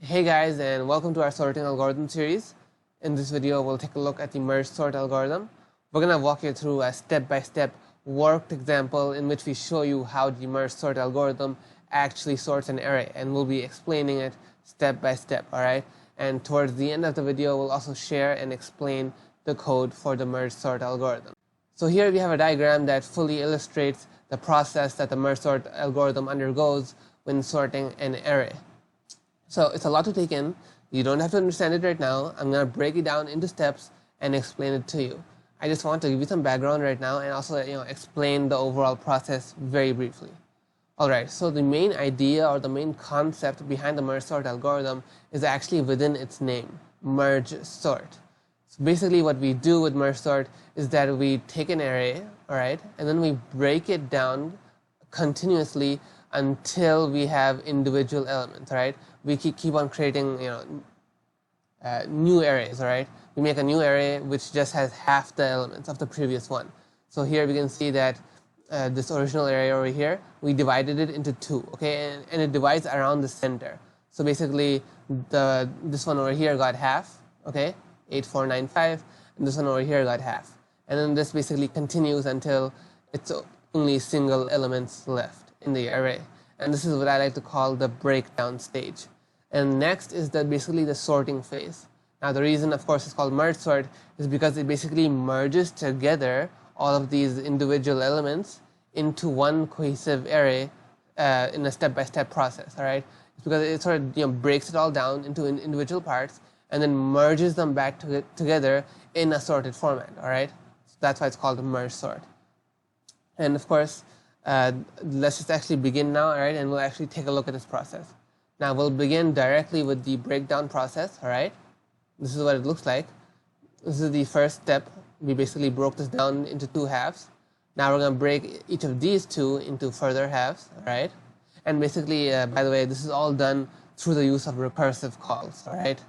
Hey guys, and welcome to our sorting algorithm series. In this video, we'll take a look at the MergeSort algorithm. We're going to walk you through a step-by-step worked example in which we show you how the MergeSort algorithm actually sorts an array, and we'll be explaining it step by step, alright? And towards the end of the video, we'll also share and explain the code for the MergeSort algorithm. So here we have a diagram that fully illustrates the process that the MergeSort algorithm undergoes when sorting an array. So it's a lot to take in. You don't have to understand it right now. I'm going to break it down into steps and explain it to you. I just want to give you some background right now and also explain the overall process very briefly. Alright, so the main idea or the main concept behind the MergeSort algorithm is actually within its name, MergeSort. So basically what we do with MergeSort is that we take an array, alright, and then we break it down continuously until we have individual elements, right? We keep on creating, new arrays, right? We make a new array which just has half the elements of the previous one. So here we can see that this original array over here, we divided it into two, okay? And it divides around the center. So basically, this one over here got half, okay? 8, 4, 9, 5, and this one over here got half. And then this basically continues until it's only single elements left in the array, and this is what I like to call the breakdown stage. And next is basically the sorting phase. Now the reason, of course, it's called MergeSort is because it basically merges together all of these individual elements into one cohesive array in a step-by-step process. All right, it's because it sort of breaks it all down into individual parts and then merges them back together in a sorted format. All right, so that's why it's called MergeSort. And of course, let's just actually begin now, all right, and we'll actually take a look at this process. Now we'll begin directly with the breakdown process, all right. This is what it looks like. This is the first step. We basically broke this down into two halves. Now we're going to break each of these two into further halves, all right. And basically, by the way, this is all done through the use of recursive calls, all right.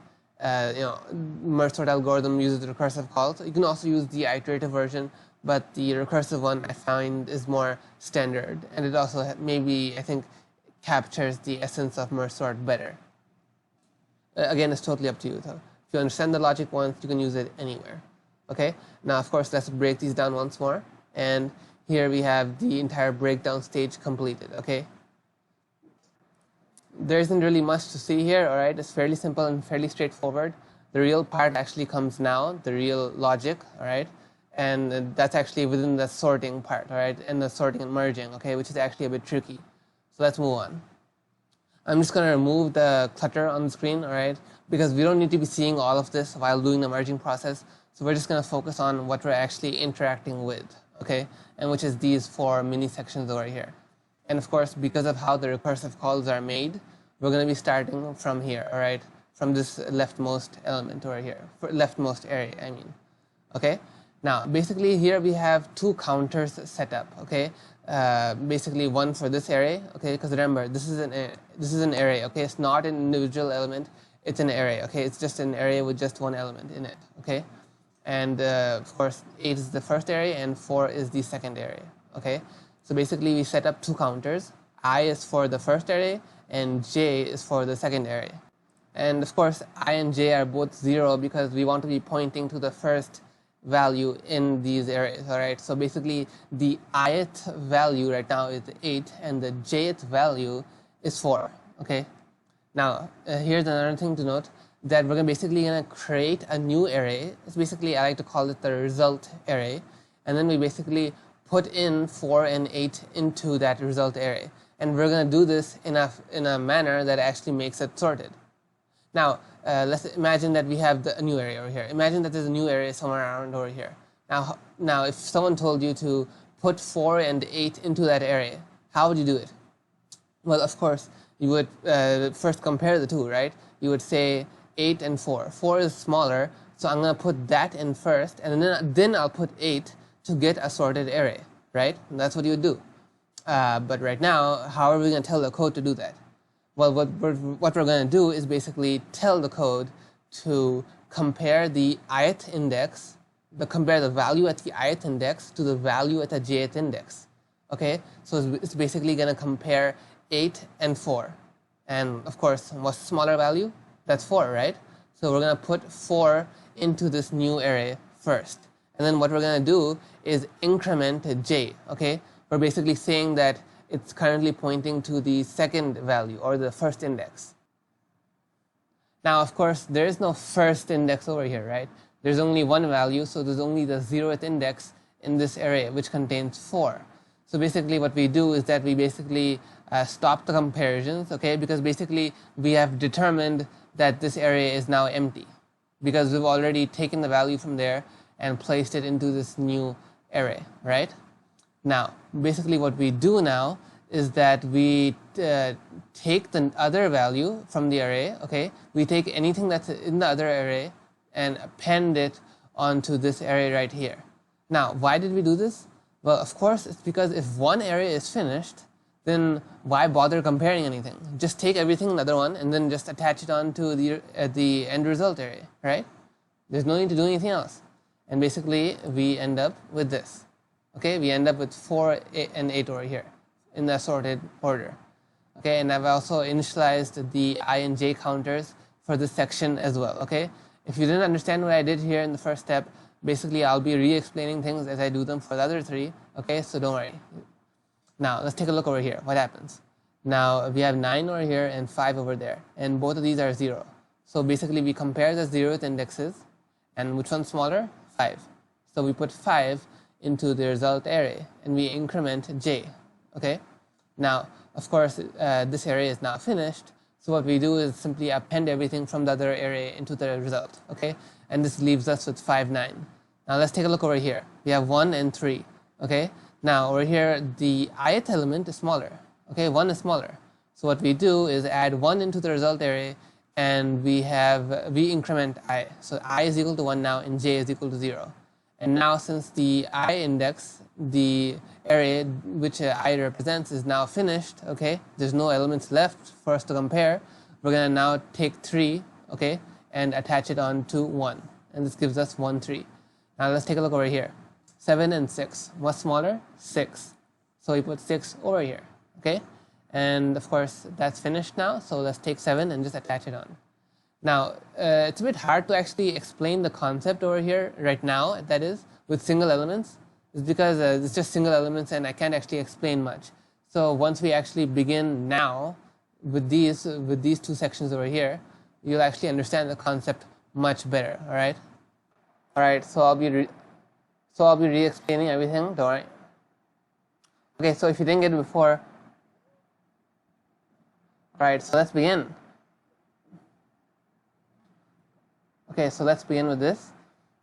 MergeSort algorithm uses recursive calls. You can also use the iterative version, but the recursive one I find is more standard, and it also maybe, I think, captures the essence of MergeSort better. Again, it's totally up to you though. If you understand the logic once, you can use it anywhere. Okay, now of course let's break these down once more, and here we have the entire breakdown stage completed. Okay, there isn't really much to see here, alright, it's fairly simple and fairly straightforward. The real part actually comes now, the real logic, alright. And that's actually within the sorting part, all right, and the sorting and merging, okay, which is actually a bit tricky. So let's move on. I'm just going to remove the clutter on the screen, all right, because we don't need to be seeing all of this while doing the merging process. So we're just going to focus on what we're actually interacting with, okay, and which is these four mini sections over here. And of course, because of how the recursive calls are made, we're going to be starting from here, all right, from this leftmost element over here, leftmost array, I mean, okay. Now, basically here we have two counters set up, okay? Basically one for this array, okay? Because remember, this is an array, okay? It's not an individual element, it's an array, okay? It's just an array with just one element in it, okay? And of course, 8 is the first array and 4 is the second array, okay? So basically we set up two counters. I is for the first array and j is for the second array. And of course, I and j are both 0 because we want to be pointing to the first value in these arrays, all right. So basically the ith value right now is 8 and the jth value is 4, okay. Now here's another thing to note, that we're basically going to create a new array. It's basically, I like to call it the result array, and then we basically put in 4 and 8 into that result array, and we're going to do this in a manner that actually makes it sorted. Now, let's imagine that we have a new array over here. Imagine that there's a new array somewhere around over here. Now, if someone told you to put 4 and 8 into that array, how would you do it? Well, of course, you would first compare the two, right? You would say 8 and 4. 4 is smaller, so I'm going to put that in first, and then I'll put 8 to get a sorted array, right? And that's what you would do. But right now, how are we going to tell the code to do that? Well, what we're going to do is basically tell the code to compare the ith index, compare the value at the ith index to the value at the jth index. Okay, so it's basically going to compare 8 and 4. And of course, what's the smaller value? That's 4, right? So we're going to put 4 into this new array first. And then what we're going to do is increment j, okay? We're basically saying that it's currently pointing to the second value or the first index. Now, of course, there is no first index over here, right? There's only one value, so there's only the 0th index in this array, which contains 4. So basically what we do is that we basically stop the comparisons, okay? Because basically we have determined that this array is now empty because we've already taken the value from there and placed it into this new array, right? Now, basically what we do now is that we take the other value from the array, okay? We take anything that's in the other array and append it onto this array right here. Now, why did we do this? Well, of course, it's because if one array is finished, then why bother comparing anything? Just take everything in the other one and then just attach it onto the end result array, right? There's no need to do anything else. And basically, we end up with this. Okay, we end up with 4 and 8 over here in the sorted order. Okay, and I've also initialized the I and j counters for this section as well. Okay, if you didn't understand what I did here in the first step, basically I'll be re-explaining things as I do them for the other 3. Okay, so don't worry. Now let's take a look over here. What happens? Now we have 9 over here and 5 over there, and both of these are 0. So basically we compare the 0th indexes, and which one's smaller? 5. So we put 5 into the result array and we increment j. Okay, now of course this array is now finished, so what we do is simply append everything from the other array into the result. Okay, and this leaves us with 5, 9. Now let's take a look over here. We have 1 and 3. Okay, now over here the ith element is smaller. Okay, 1 is smaller, so what we do is add 1 into the result array and we increment I. So I is equal to 1 now and j is equal to 0. And now since the I index, the array which I represents, is now finished, okay, there's no elements left for us to compare, we're going to now take 3, okay, and attach it on to 1. And this gives us 1, 3. Now let's take a look over here. 7 and 6. What's smaller? 6. So we put 6 over here, okay? And of course that's finished now, so let's take 7 and just attach it on. Now, it's a bit hard to actually explain the concept over here right now, that is, with single elements. It's because it's just single elements and I can't actually explain much. So once we actually begin now with these 2 sections over here, you'll actually understand the concept much better, alright? Alright, so I'll be re-explaining everything, don't worry. Okay, so if you didn't get it before, alright, so let's begin. Okay, so let's begin with this.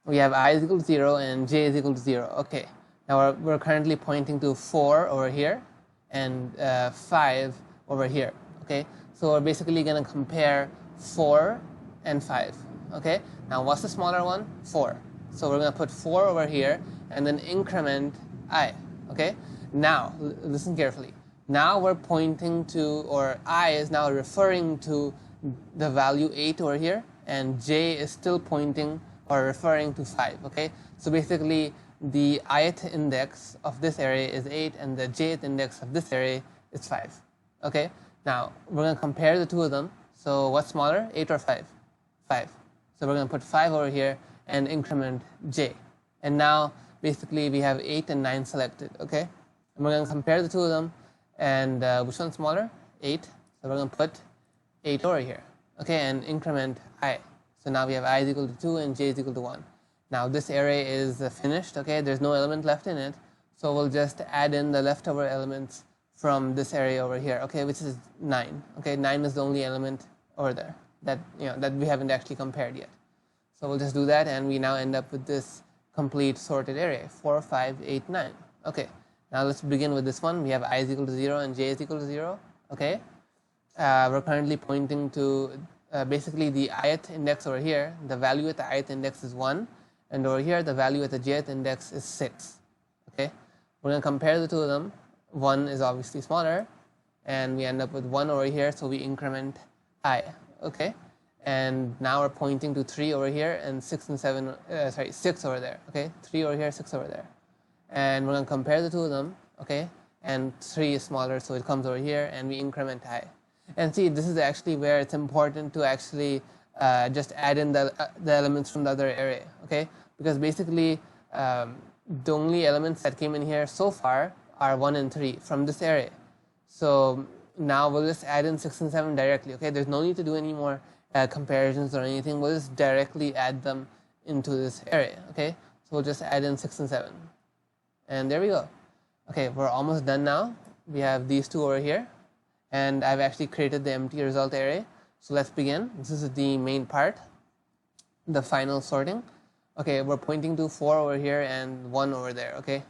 We have I is equal to 0 and j is equal to 0. Okay, now we're currently pointing to 4 over here and 5 over here. Okay, so we're basically going to compare 4 and 5. Okay, now what's the smaller one? 4. So we're going to put 4 over here and then increment I. Okay, now listen carefully. Now we're pointing to, or I is now referring to the value 8 over here, and j is still pointing or referring to 5. Okay, so basically the ith index of this array is 8 and the jth index of this array is 5. Okay, now we're going to compare the two of them. So what's smaller, 8 or 5? 5. So we're going to put 5 over here and increment j, and now basically we have 8 and 9 selected. Okay, and we're going to compare the two of them, and which one's smaller? 8. So we're going to put 8 over here. Okay, and increment I. So now we have I is equal to 2 and j is equal to 1. Now this array is finished. Okay, there's no element left in it, so we'll just add in the leftover elements from this array over here. Okay, which is 9. Okay, 9 is the only element over there that that we haven't actually compared yet. So we'll just do that, and we now end up with this complete sorted array: 4, 5, 8, 9. Okay, now let's begin with this one. We have I is equal to 0 and j is equal to 0. Okay. We're currently pointing to basically the ith index over here. The value at the ith index is 1, and over here the value at the jth index is 6. Okay, we're going to compare the two of them. 1 is obviously smaller, and we end up with 1 over here, so we increment I. Okay, and now we're pointing to 3 over here and 6 over there. Okay, 3 over here, 6 over there, and we're going to compare the two of them. Okay, and 3 is smaller, so it comes over here, and we increment I. And see, this is actually where it's important to actually just add in the elements from the other array, okay? Because basically the only elements that came in here so far are 1 and 3 from this array. So now we'll just add in 6 and 7 directly, okay? There's no need to do any more comparisons or anything. We'll just directly add them into this array, okay? So we'll just add in 6 and 7. And there we go. Okay, we're almost done now. We have these two over here. And I've actually created the empty result array. So let's begin. This is the main part, the final sorting. Okay, we're pointing to 4 over here and 1 over there, okay?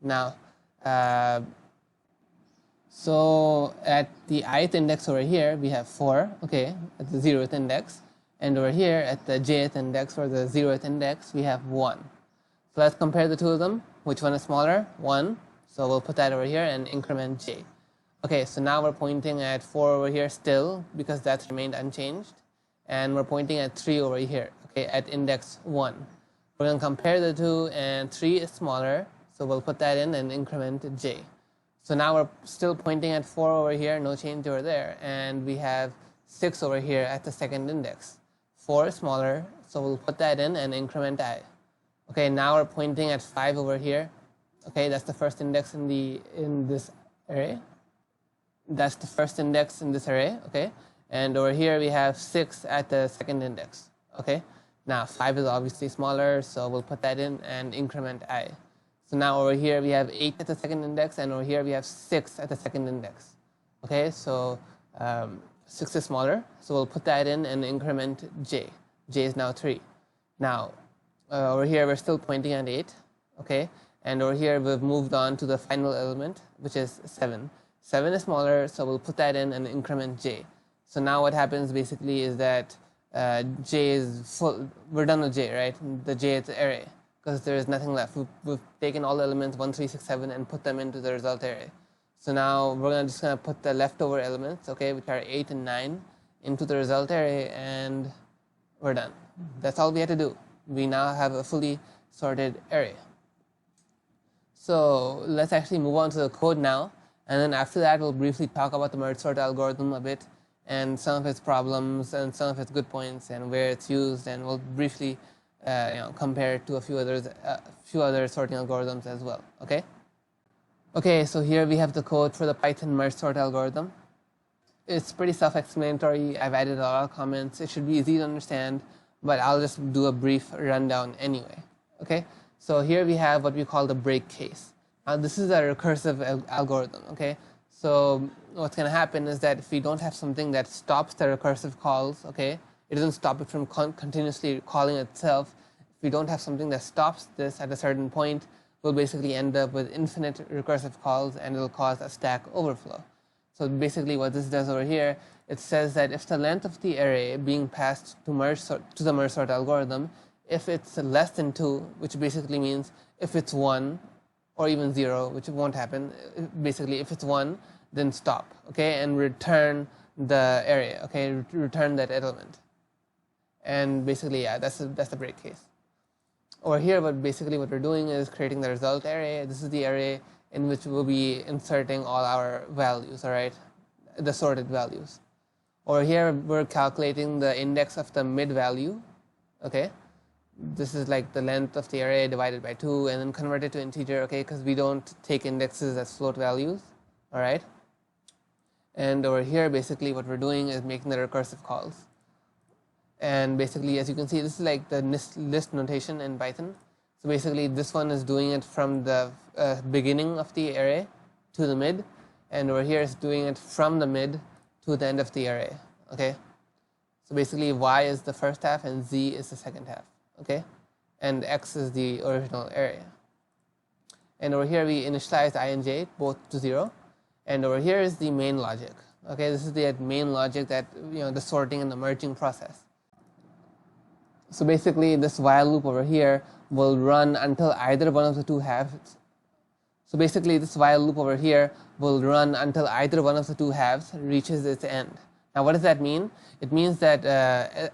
Now, so at the ith index over here, we have 4, okay, at the 0th index. And over here at the jth index or the 0th index, we have 1. So let's compare the two of them. Which one is smaller? 1. So we'll put that over here and increment j. Okay, so now we're pointing at 4 over here still because that's remained unchanged. And we're pointing at 3 over here, okay, at index 1. We're going to compare the two, and 3 is smaller, so we'll put that in and increment j. So now we're still pointing at 4 over here, no change over there, and we have 6 over here at the second index. 4 is smaller, so we'll put that in and increment I. Okay, now we're pointing at 5 over here. Okay, that's the first index in this array. That's the first index in this array, okay? And over here we have 6 at the second index, okay? Now 5 is obviously smaller, so we'll put that in and increment I. So now over here we have 8 at the second index, and over here we have 6 at the second index, okay? So 6 is smaller, so we'll put that in and increment j. J is now 3. Now over here we're still pointing at 8, okay? And over here we've moved on to the final element, which is 7. 7 is smaller, so we'll put that in and increment j. So now what happens basically is that j is full. We're done with j, right? The jth array, because there is nothing left. We've taken all the elements 1, 3, 6, 7 and put them into the result array. So now we're just going to put the leftover elements, okay, which are 8 and 9, into the result array, and we're done. That's all we had to do. We now have a fully sorted array. So let's actually move on to the code now. And then after that, we'll briefly talk about the MergeSort algorithm a bit, and some of its problems and some of its good points and where it's used, and we'll briefly compare it to a few other sorting algorithms as well. Okay. Okay, so here we have the code for the Python MergeSort algorithm. It's pretty self-explanatory. I've added a lot of comments. It should be easy to understand, but I'll just do a brief rundown anyway. Okay. So here we have what we call the break case. This is a recursive algorithm, okay? So what's going to happen is that if we don't have something that stops the recursive calls, okay, it doesn't stop it from continuously calling itself. If we don't have something that stops this at a certain point, we'll basically end up with infinite recursive calls, and it'll cause a stack overflow. So basically what this does over here, it says that if the length of the array being passed to the MergeSort algorithm, if it's less than 2, which basically means if it's 1, or even 0, which won't happen. Basically, if it's 1, then stop, okay, and return the array, okay, return that element. And basically, yeah, that's the break case. Over here, what we're doing is creating the result array. This is the array in which we'll be inserting all our values, all right, the sorted values. Over here, we're calculating the index of the mid value, okay. This is like the length of the array divided by 2 and then convert it to integer, okay, because we don't take indexes as float values, all right. And over here, basically what we're doing is making the recursive calls. And basically, as you can see, this is like the list notation in Python. So basically, this one is doing it from the beginning of the array to the mid, and over here is doing it from the mid to the end of the array, okay. So basically, y is the first half and z is the second half. Okay, and x is the original array. And over here we initialize I and j both to 0, and over here is the main logic. Okay, this is the main logic that the sorting and the merging process. So basically, this while loop over here will run until either one of the two halves. So basically, this while loop over here will run until either one of the two halves reaches its end. Now, what does that mean? It means that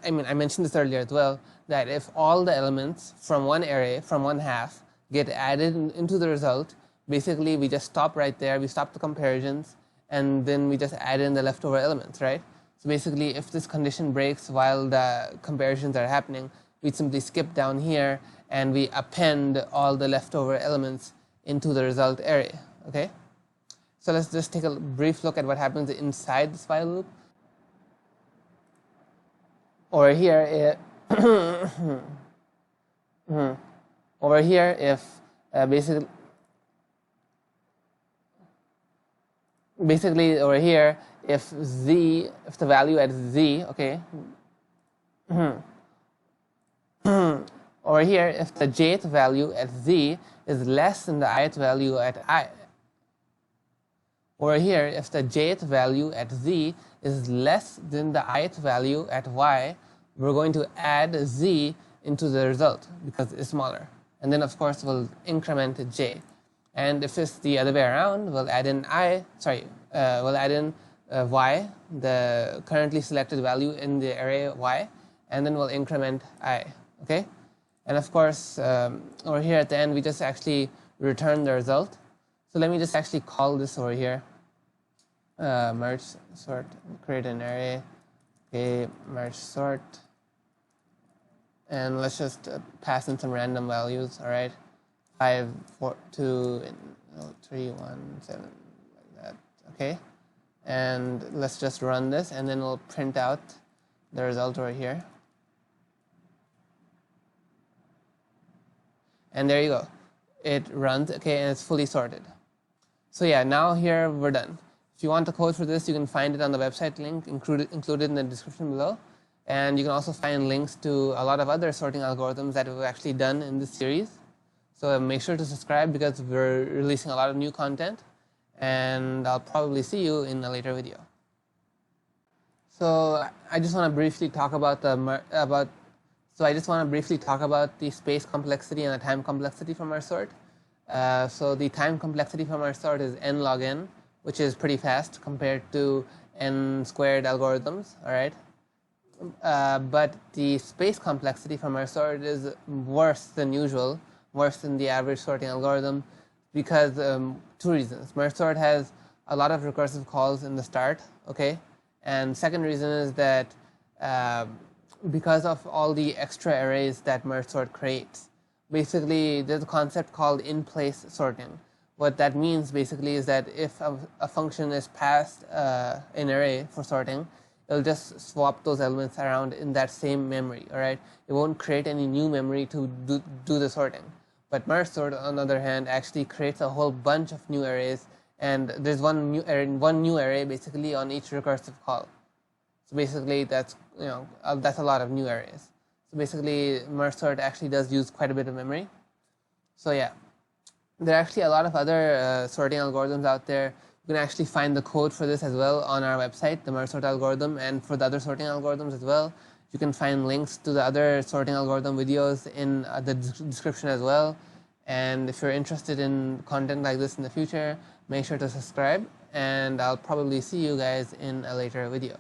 I mentioned this earlier as well, that if all the elements from one array, from one half, get added into the result, basically we just stop right there, we stop the comparisons, and then we just add in the leftover elements, right? So basically, if this condition breaks while the comparisons are happening, we simply skip down here and we append all the leftover elements into the result array, okay? So let's just take a brief look at what happens inside this while loop. Over here, if basically over here, if the value at z, okay, over here, if the jth value at z is less than the ith value at I, over here, if the jth value at z is less than the ith value at y, we're going to add z into the result because it's smaller. And then, of course, we'll increment j. And if it's the other way around, we'll add in we'll add in y, the currently selected value in the array y, and then we'll increment I, okay? And of course, over here at the end, we just actually return the result. So let me just actually call this over here, merge sort, create an array, okay, merge sort, and let's just pass in some random values, all right? 5, 4, 2, 3, 1, 7, like that, okay? And let's just run this, and then we'll print out the result over here. And there you go. It runs, okay, and it's fully sorted. So yeah, now here we're done. If you want the code for this, you can find it on the website link included in the description below. And you can also find links to a lot of other sorting algorithms that we've actually done in this series. So make sure to subscribe because we're releasing a lot of new content. And I'll probably see you in a later video. So I just want to briefly talk about the space complexity and the time complexity from MergeSort. So the time complexity from MergeSort is n log n, which is pretty fast compared to n squared algorithms, all right? But the space complexity from MergeSort is worse than usual, worse than the average sorting algorithm, because two reasons. MergeSort has a lot of recursive calls in the start, okay? And second reason is that because of all the extra arrays that MergeSort creates, basically there's a concept called in-place sorting. What that means basically is that if a function is passed an array for sorting, it'll just swap those elements around in that same memory, all right? It won't create any new memory to do the sorting. But MergeSort, on the other hand, actually creates a whole bunch of new arrays, and there's one new array basically on each recursive call. So basically, that's a lot of new arrays. So basically, MergeSort actually does use quite a bit of memory. So yeah, there are actually a lot of other sorting algorithms out there. You can actually find the code for this as well on our website, the MergeSort algorithm, and for the other sorting algorithms as well. You can find links to the other sorting algorithm videos in the description as well. And if you're interested in content like this in the future, make sure to subscribe, and I'll probably see you guys in a later video.